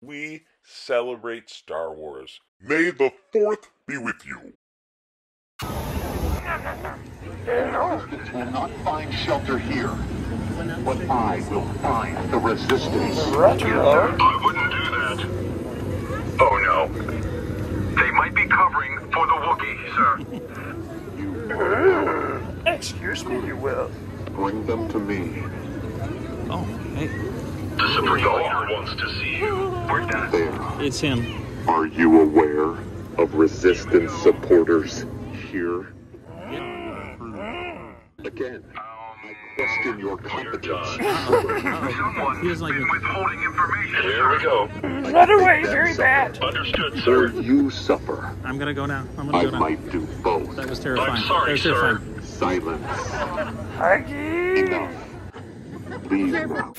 We celebrate Star Wars. May the 4th be with you. Resistance will not find shelter here, but I will find the Resistance. I wouldn't do that. Oh no. They might be covering for the Wookiee, sir. Excuse me, you will. Bring them to me. Oh, hey. The Supreme Leader wants to see you. We're done. There. It's him. Are you aware of Resistance supporters here? Again, I question your competence. Someone He doesn't like been me. withholding information. Here we go. Run away, very bad. Understood, Or sir. you suffer. I'm gonna go now. I'm I gonna go now. might do both. That was terrifying. I'm sorry, that was terrifying. sir. Silence. Huggy. Enough. Leave now.